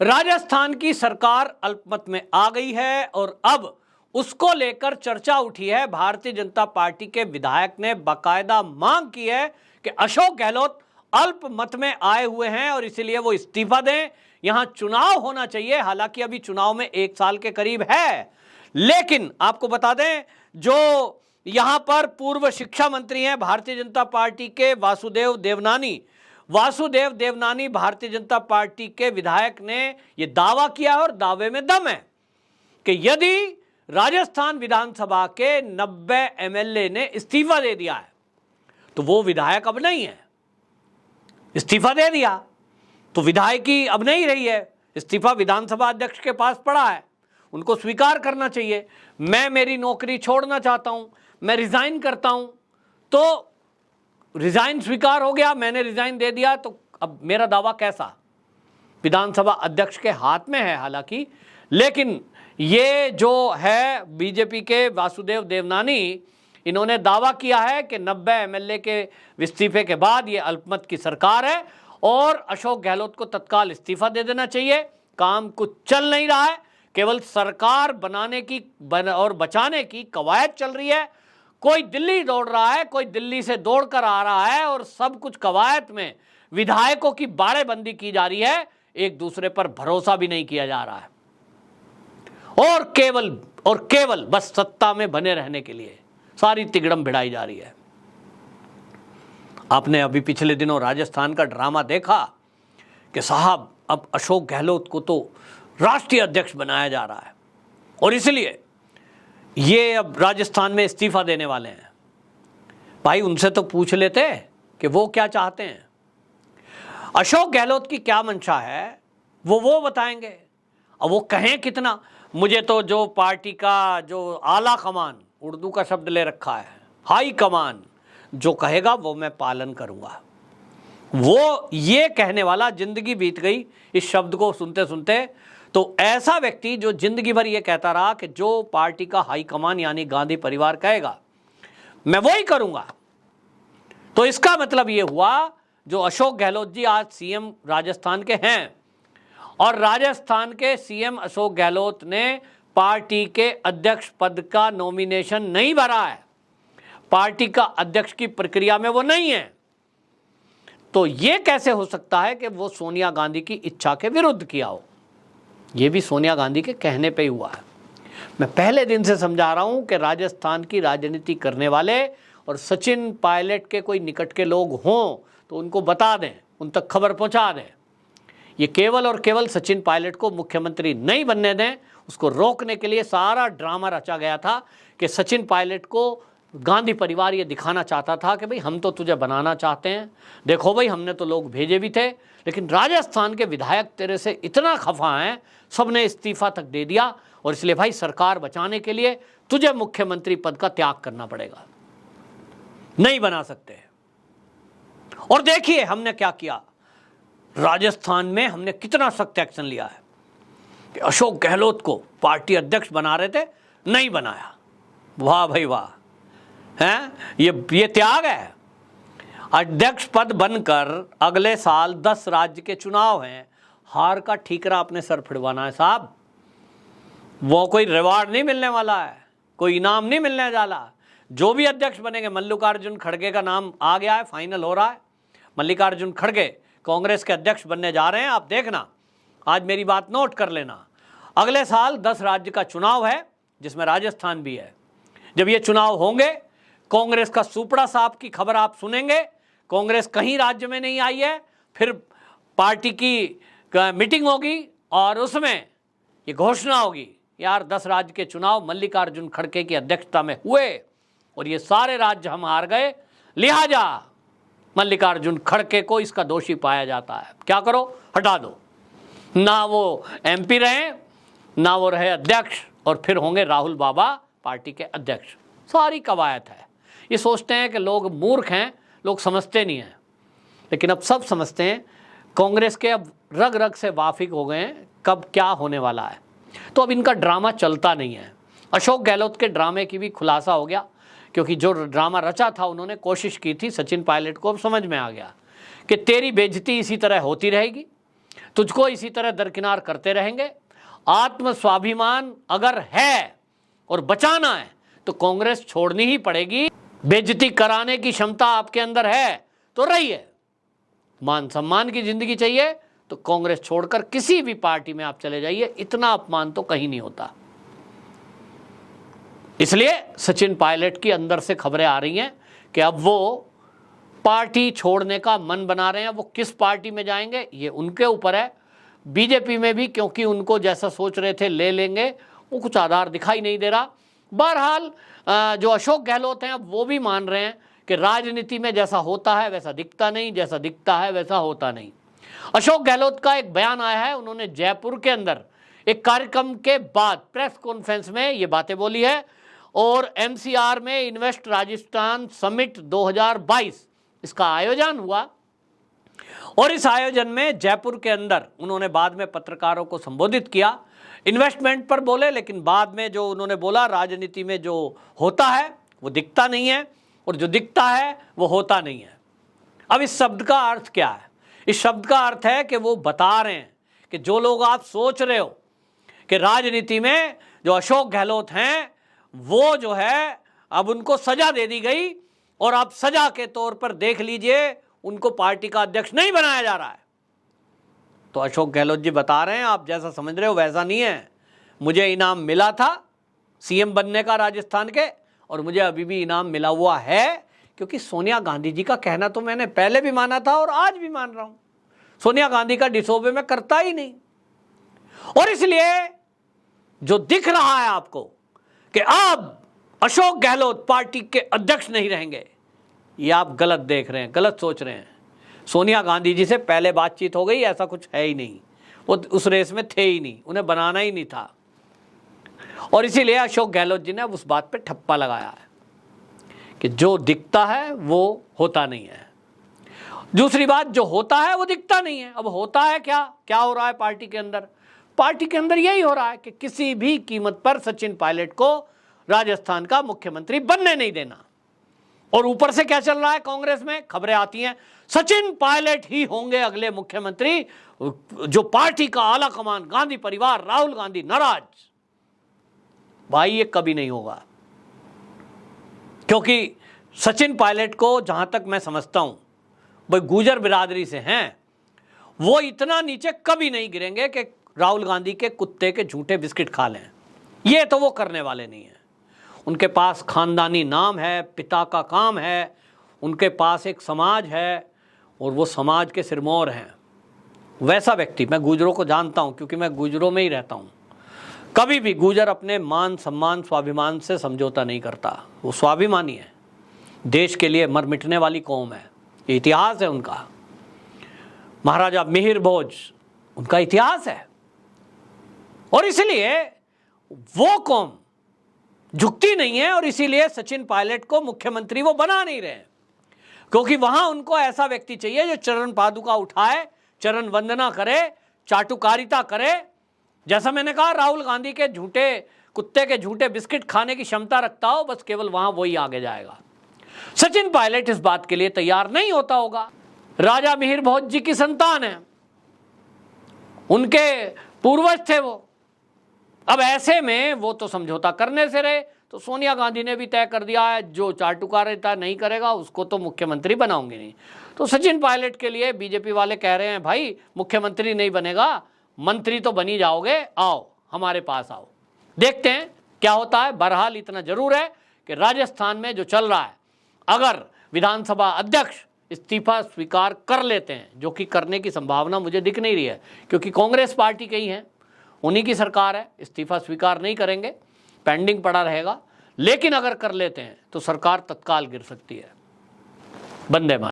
राजस्थान की सरकार अल्पमत में आ गई है और अब उसको लेकर चर्चा उठी है। भारतीय जनता पार्टी के विधायक ने बाकायदा मांग की है कि अशोक गहलोत अल्पमत में आए हुए हैं और इसलिए वो इस्तीफा दें। यहां चुनाव होना चाहिए, हालांकि अभी चुनाव में 1 साल के करीब है। लेकिन आपको बता दें, जो यहां पर पूर्व शिक्षा मंत्री हैं भारतीय जनता पार्टी के वासुदेव देवनानी भारतीय जनता पार्टी के विधायक ने यह दावा किया और दावे में दम है कि यदि राजस्थान विधानसभा के 90 एमएलए ने इस्तीफा दे दिया है तो वो विधायक अब नहीं है। इस्तीफा दे दिया तो विधायकी अब नहीं रही है। इस्तीफा विधानसभा अध्यक्ष के पास पड़ा है, उनको स्वीकार करना चाहिए। मैं मेरी नौकरी छोड़ना चाहता हूं, मैं रिजाइन करता हूं, तो रिजाइन स्वीकार हो गया, मैंने रिजाइन दे दिया, तो अब मेरा दावा कैसा? विधानसभा अध्यक्ष के हाथ में है हालांकि, लेकिन ये जो है बीजेपी के वासुदेव देवनानी, इन्होंने दावा किया है कि 90 एमएलए के इस्तीफे के बाद ये अल्पमत की सरकार है और अशोक गहलोत को तत्काल इस्तीफा दे देना चाहिए। काम कुछ चल नहीं रहा है, केवल सरकार बनाने की और बचाने की कवायद चल रही है। कोई दिल्ली दौड़ रहा है, कोई दिल्ली से दौड़कर आ रहा है और सब कुछ कवायद में विधायकों की बाड़ेबंदी की जा रही है, एक दूसरे पर भरोसा भी नहीं किया जा रहा है और केवल बस सत्ता में बने रहने के लिए सारी तिगड़म भिड़ाई जा रही है। आपने अभी पिछले दिनों राजस्थान का ड्रामा देखा कि साहब अब अशोक गहलोत को तो राष्ट्रीय अध्यक्ष बनाया जा रहा है और इसलिए ये अब राजस्थान में इस्तीफा देने वाले हैं। भाई उनसे तो पूछ लेते कि वो क्या चाहते हैं, अशोक गहलोत की क्या मंशा है, वो बताएंगे। अब वो कहें कितना, मुझे तो जो पार्टी का जो आला कमान, उर्दू का शब्द ले रखा है, हाई कमान जो कहेगा वो मैं पालन करूंगा। वो ये कहने वाला, जिंदगी बीत गई इस शब्द को सुनते सुनते, तो ऐसा व्यक्ति जो जिंदगी भर ये कहता रहा कि जो पार्टी का हाई कमान यानी गांधी परिवार कहेगा मैं वही करूंगा, तो इसका मतलब ये हुआ जो अशोक गहलोत जी आज सीएम राजस्थान के हैं और राजस्थान के सीएम अशोक गहलोत ने पार्टी के अध्यक्ष पद का नॉमिनेशन नहीं भरा है, पार्टी का अध्यक्ष की प्रक्रिया में वो नहीं है, तो ये कैसे हो सकता है कि वो सोनिया गांधी की इच्छा के विरुद्ध किया हो? ये भी सोनिया गांधी के कहने पे ही हुआ है। मैं पहले दिन से समझा रहा हूं कि राजस्थान की राजनीति करने वाले और सचिन पायलट के कोई निकट के लोग हों तो उनको बता दें, उन तक खबर पहुंचा दें। ये केवल और केवल सचिन पायलट को मुख्यमंत्री नहीं बनने दें, उसको रोकने के लिए सारा ड्रामा रचा गया था कि सचिन पायलट को गांधी परिवार ये दिखाना चाहता था कि भाई हम तो तुझे बनाना चाहते हैं, देखो भाई हमने तो लोग भेजे भी थे, लेकिन राजस्थान के विधायक तेरे से इतना खफा हैं, सबने इस्तीफा तक दे दिया और इसलिए भाई सरकार बचाने के लिए तुझे मुख्यमंत्री पद का त्याग करना पड़ेगा, नहीं बना सकते। और देखिए हमने क्या किया, राजस्थान में हमने कितना सख्त एक्शन लिया है कि अशोक गहलोत को पार्टी अध्यक्ष बना रहे थे, नहीं बनाया। वाह भाई वाह, हैं ये त्याग है। अध्यक्ष पद बनकर अगले साल 10 राज्य के चुनाव हैं, हार का ठीकरा अपने सर फिरवाना है साहब। वो कोई रिवार्ड नहीं मिलने वाला है, कोई इनाम नहीं मिलने वाला। जो भी अध्यक्ष बनेंगे, मल्लिकार्जुन खड़गे का नाम आ गया है, फाइनल हो रहा है, मल्लिकार्जुन खड़गे कांग्रेस के अध्यक्ष बनने जा रहे हैं। आप देखना, आज मेरी बात नोट कर लेना, अगले साल 10 राज्य का चुनाव है जिसमें राजस्थान भी है। जब ये चुनाव होंगे, कांग्रेस का सुपड़ा साहब की खबर आप सुनेंगे, कांग्रेस कहीं राज्य में नहीं आई है, फिर पार्टी की मीटिंग होगी और उसमें ये घोषणा होगी, यार 10 राज्य के चुनाव मल्लिकार्जुन खड़गे की अध्यक्षता में हुए और ये सारे राज्य हम हार गए, लिहाजा मल्लिकार्जुन खड़गे को इसका दोषी पाया जाता है। क्या करो, हटा दो, ना वो एमपी रहे ना वो रहे अध्यक्ष, और फिर होंगे राहुल बाबा पार्टी के अध्यक्ष। सारी कवायद है। ये सोचते हैं कि लोग मूर्ख हैं, लोग समझते नहीं हैं, लेकिन अब सब समझते हैं। कांग्रेस के अब रग रग से वाकिफ हो गए हैं कब क्या होने वाला है, तो अब इनका ड्रामा चलता नहीं है। अशोक गहलोत के ड्रामे की भी खुलासा हो गया, क्योंकि जो ड्रामा रचा था उन्होंने कोशिश की थी सचिन पायलट को, अब समझ में आ गया कि तेरी बेइज्जती इसी तरह होती रहेगी, तुझको इसी तरह दरकिनार करते रहेंगे। आत्म स्वाभिमान अगर है और बचाना है तो कांग्रेस छोड़नी ही पड़ेगी। बेइज्जती कराने की क्षमता आपके अंदर है तो रहिए। मान सम्मान की जिंदगी चाहिए तो कांग्रेस छोड़कर किसी भी पार्टी में आप चले जाइए, इतना अपमान तो कहीं नहीं होता। इसलिए सचिन पायलट की अंदर से खबरें आ रही हैं कि अब वो पार्टी छोड़ने का मन बना रहे हैं। वो किस पार्टी में जाएंगे ये उनके ऊपर है। बीजेपी में भी क्योंकि उनको जैसा सोच रहे थे ले लेंगे, वो कुछ आधार दिखाई नहीं दे रहा। बहरहाल जो अशोक गहलोत हैं अब वो भी मान रहे हैं कि राजनीति में जैसा होता है वैसा दिखता नहीं, जैसा दिखता है वैसा होता नहीं। अशोक गहलोत का एक बयान आया है, उन्होंने जयपुर के अंदर एक कार्यक्रम के बाद प्रेस कॉन्फ्रेंस में ये बातें बोली है। और एमसीआर में इन्वेस्ट राजस्थान समिट 2022 इसका आयोजन हुआ और इस आयोजन में जयपुर के अंदर उन्होंने बाद में पत्रकारों को संबोधित किया। इन्वेस्टमेंट पर बोले, लेकिन बाद में जो उन्होंने बोला राजनीति में जो होता है वो दिखता नहीं है और जो दिखता है वो होता नहीं है। अब इस शब्द का अर्थ क्या है? इस शब्द का अर्थ है कि वो बता रहे हैं कि जो लोग आप सोच रहे हो कि राजनीति में जो अशोक गहलोत हैं वो जो है अब उनको सजा दे दी गई और अब सजा के तौर पर देख लीजिए उनको पार्टी का अध्यक्ष नहीं बनाया जा रहा है। तो अशोक गहलोत जी बता रहे हैं आप जैसा समझ रहे हो वैसा नहीं है। मुझे इनाम मिला था सीएम बनने का राजस्थान के और मुझे अभी भी इनाम मिला हुआ है, क्योंकि सोनिया गांधी जी का कहना तो मैंने पहले भी माना था और आज भी मान रहा हूं। सोनिया गांधी का डिसोबे मैं करता ही नहीं। और इसलिए जो दिख रहा है आपको कि अब अशोक गहलोत पार्टी के अध्यक्ष नहीं रहेंगे, ये आप गलत देख रहे हैं, गलत सोच रहे हैं। सोनिया गांधी जी से पहले बातचीत हो गई, ऐसा कुछ है ही नहीं। वो उस रेस में थे ही नहीं, उन्हें बनाना ही नहीं था। और इसीलिए अशोक गहलोत जी ने अब उस बात पे ठप्पा लगाया है कि जो दिखता है वो होता नहीं है। दूसरी बात, जो होता है वो दिखता नहीं है। अब होता है क्या हो रहा है पार्टी के अंदर? पार्टी के अंदर यही हो रहा है कि किसी भी कीमत पर सचिन पायलट को राजस्थान का मुख्यमंत्री बनने नहीं देना। और ऊपर से क्या चल रहा है कांग्रेस में? खबरें आती हैं सचिन पायलट ही होंगे अगले मुख्यमंत्री। जो पार्टी का आला कमान, गांधी परिवार, राहुल गांधी नाराज। भाई ये कभी नहीं होगा, क्योंकि सचिन पायलट को जहां तक मैं समझता हूं भाई गुर्जर बिरादरी से हैं, वो इतना नीचे कभी नहीं गिरेंगे कि राहुल गांधी के कुत्ते के झूठे बिस्किट खा लें। ये तो वो करने वाले नहीं हैं। उनके पास खानदानी नाम है, पिता का काम है, उनके पास एक समाज है और वो समाज के सिरमौर हैं। वैसा व्यक्ति, मैं गुर्जरों को जानता हूं क्योंकि मैं गुर्जरों में ही रहता हूं। कभी भी गुर्जर अपने मान सम्मान स्वाभिमान से समझौता नहीं करता। वो स्वाभिमानी है, देश के लिए मर मिटने वाली कौम है, ये इतिहास है उनका। महाराजा मिहिर भोज, उनका इतिहास है। और इसलिए वो कौम झुकती नहीं है और इसीलिए सचिन पायलट को मुख्यमंत्री वो बना नहीं रहे, क्योंकि वहां उनको ऐसा व्यक्ति चाहिए जो चरण पादुका उठाए, चरण वंदना करे, चाटुकारिता करे। जैसा मैंने कहा, राहुल गांधी के झूठे कुत्ते के झूठे बिस्किट खाने की क्षमता रखता हो, बस केवल वहां वही आगे जाएगा। सचिन पायलट इस बात के लिए तैयार नहीं होता होगा। राजा मिहिर भोज जी की संतान है, उनके पूर्वज थे वो। अब ऐसे में वो तो समझौता करने से रहे। तो सोनिया गांधी ने भी तय कर दिया है जो चाटुकारिता नहीं करेगा उसको तो मुख्यमंत्री बनाऊंगे नहीं। तो सचिन पायलट के लिए बीजेपी वाले कह रहे हैं भाई मुख्यमंत्री नहीं बनेगा, मंत्री तो बनी जाओगे, आओ हमारे पास आओ, देखते हैं क्या होता है। बहरहाल इतना जरूर है कि राजस्थान में जो चल रहा है, अगर विधानसभा अध्यक्ष इस्तीफा स्वीकार कर लेते हैं, जो कि करने की संभावना मुझे दिख नहीं रही है क्योंकि कांग्रेस पार्टी के ही हैं, उन्हीं की सरकार है, इस्तीफा स्वीकार नहीं करेंगे, पेंडिंग पड़ा रहेगा। लेकिन अगर कर लेते हैं तो सरकार तत्काल गिर सकती है। वंदे मातरम।